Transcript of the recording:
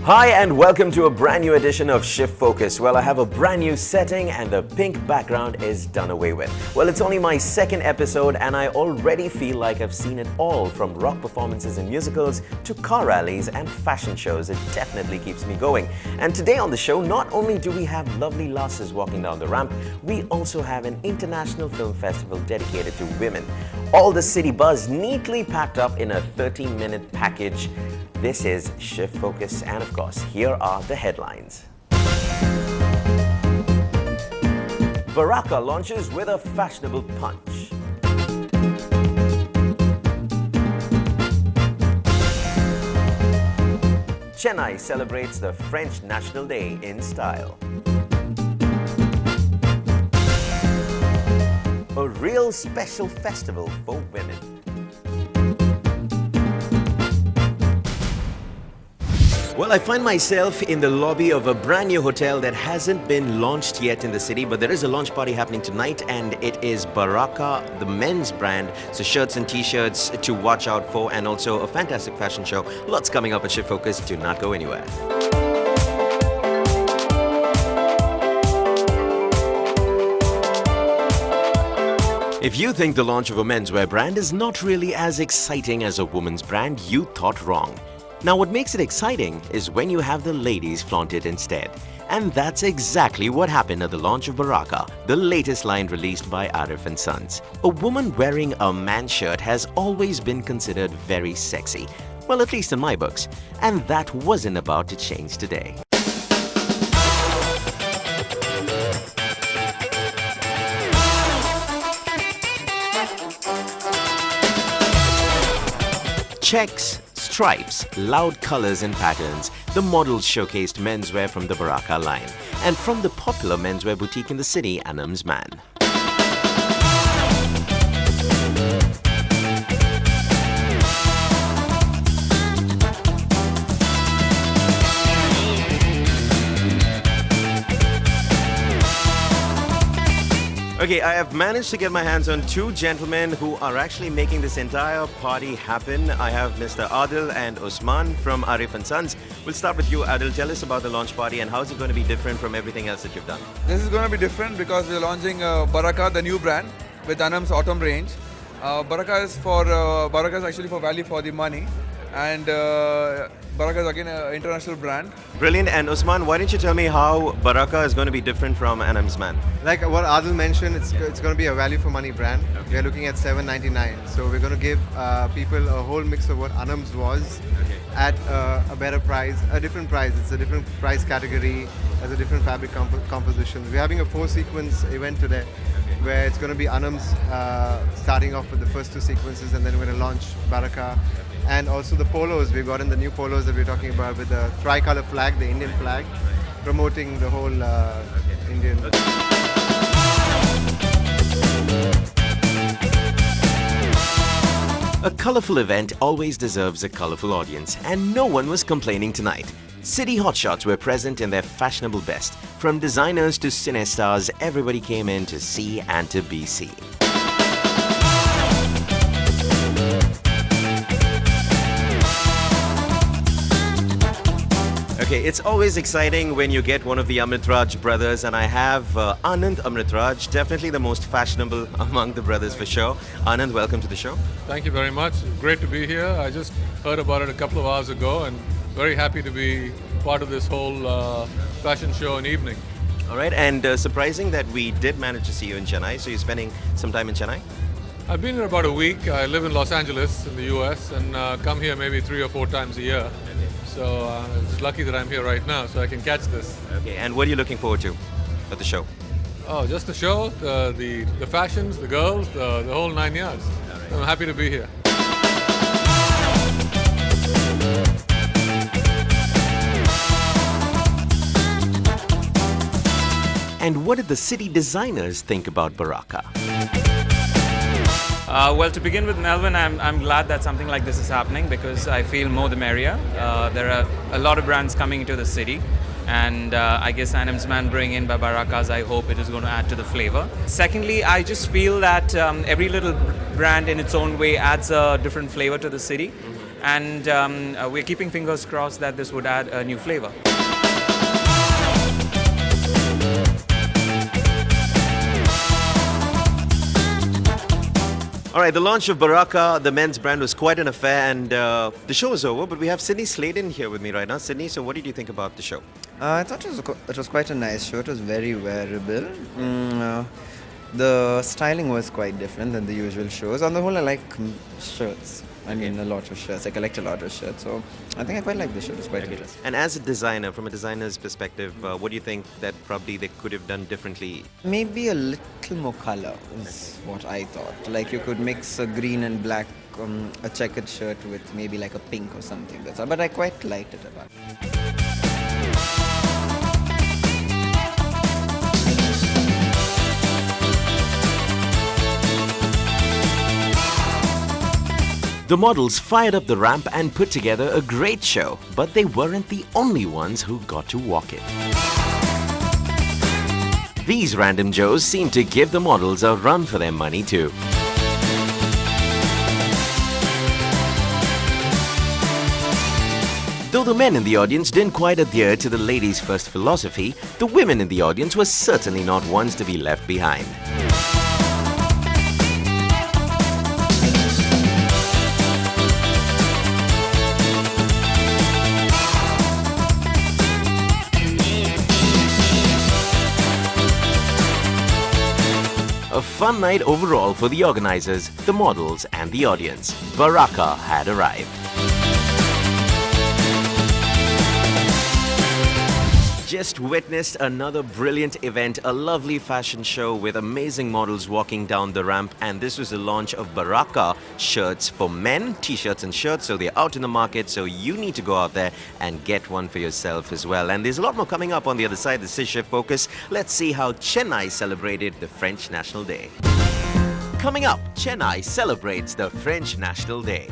Hi and welcome to a brand new edition of Shift Focus. Well, I have a brand new setting and the pink background is done away with. Well, it's only my second episode and I already feel like I've seen it all, from rock performances and musicals to car rallies and fashion shows. It definitely keeps me going. And today on the show, not only do we have lovely lasses walking down the ramp, we also have an international film festival dedicated to women. All the city buzz neatly packed up in a 30-minute package. This is Shift Focus, and of course, here are the headlines. Barakah launches with a fashionable punch. Chennai celebrates the French National Day in style. A real special festival for women. Well, I find myself in the lobby of a brand new hotel that hasn't been launched yet in the city, but there is a launch party happening tonight, and it is Barakah, the men's brand. So shirts and t-shirts to watch out for, and also a fantastic fashion show. Lots coming up at Shift Focus. Do not go anywhere. If you think the launch of a menswear brand is not really as exciting as a woman's brand, you thought wrong. Now, what makes it exciting is when you have the ladies flaunt it instead. And that's exactly what happened at the launch of Barakah, the latest line released by Arif & Sons. A woman wearing a man's shirt has always been considered very sexy. Well, at least in my books. And that wasn't about to change today. Checks, stripes, loud colors and patterns, the models showcased menswear from the Barakah line and from the popular menswear boutique in the city, Anam's Man. Okay, I have managed to get my hands on two gentlemen who are actually making this entire party happen. I have Mr. Adil and Usman from Arif & Sons. We'll start with you, Adil. Tell us about the launch party and how is it going to be different from everything else that you've done? This is going to be different because we're launching Barakah, the new brand, with Anam's autumn range. Barakah is actually for value for the money, and Barakah is again an international brand. Brilliant. And Usman, why don't you tell me how Barakah is going to be different from Anam's Man? Like what Adil mentioned, it's going to be a value for money brand. Okay. We're looking at $7.99. So we're going to give people a whole mix of what Anam's was at a better price, a different price. It's a different price category, has a different fabric composition. We're having a 4-sequence event today where it's going to be Anam's starting off with the first 2 sequences, and then we're going to launch Barakah. And also the polos, we've gotten the new polos that we're talking about with the tricolor flag, the Indian flag, promoting the whole Indian. A colorful event always deserves a colorful audience, and no one was complaining tonight. City hotshots were present in their fashionable best. From designers to cine stars, everybody came in to see and to be seen. Okay, it's always exciting when you get one of the Amritraj brothers, and I have Anand Amritraj, definitely the most fashionable among the brothers for sure. Anand, welcome to the show. Thank you very much. Great to be here. I just heard about it a couple of hours ago and very happy to be part of this whole fashion show and evening. All right, and surprising that we did manage to see you in Chennai, so you're spending some time in Chennai? I've been here about a week. I live in Los Angeles in the US and come here maybe 3 or 4 times a year. So I'm just lucky that I'm here right now so I can catch this. Okay, and what are you looking forward to at the show? Oh, just the show, the fashions, the girls, the whole 9 yards. Right. I'm happy to be here. And what did the city designers think about Barakah? Well, to begin with, Melvin, I'm glad that something like this is happening because I feel more the merrier. There are a lot of brands coming into the city, and I guess Anam's Man bring in by Barakah's, I hope it is going to add to the flavor. Secondly, I just feel that every little brand in its own way adds a different flavor to the city. and we're keeping fingers crossed that this would add a new flavor. All right, the launch of Barakah, the men's brand, was quite an affair, and the show is over, but we have Sydney Sladen here with me right now. Sydney, so what did you think about the show? I thought it was quite a nice show. It was very wearable. The styling was quite different than the usual shows. On the whole, I like shirts. I mean, a lot of shirts. I collect a lot of shirts, so I think I quite like the show. It's quite interesting. And as a designer, from a designer's perspective, what do you think that probably they could have done differently? Maybe a little more color is what I thought. Like you could mix a green and black, a checkered shirt with maybe like a pink or something. That's all. But I quite liked it about it. The models fired up the ramp and put together a great show, but they weren't the only ones who got to walk it. These random Joes seemed to give the models a run for their money too. Though the men in the audience didn't quite adhere to the ladies' first philosophy, the women in the audience were certainly not ones to be left behind. A fun night overall for the organizers, the models and the audience. Barakah had arrived. Just witnessed another brilliant event, a lovely fashion show with amazing models walking down the ramp, and this was the launch of Barakah shirts for men, t-shirts and shirts, so they're out in the market, so you need to go out there and get one for yourself as well. And there's a lot more coming up on the other side. This is Shift Focus. Let's see how Chennai celebrated the French National Day. Coming up, Chennai celebrates the French National Day.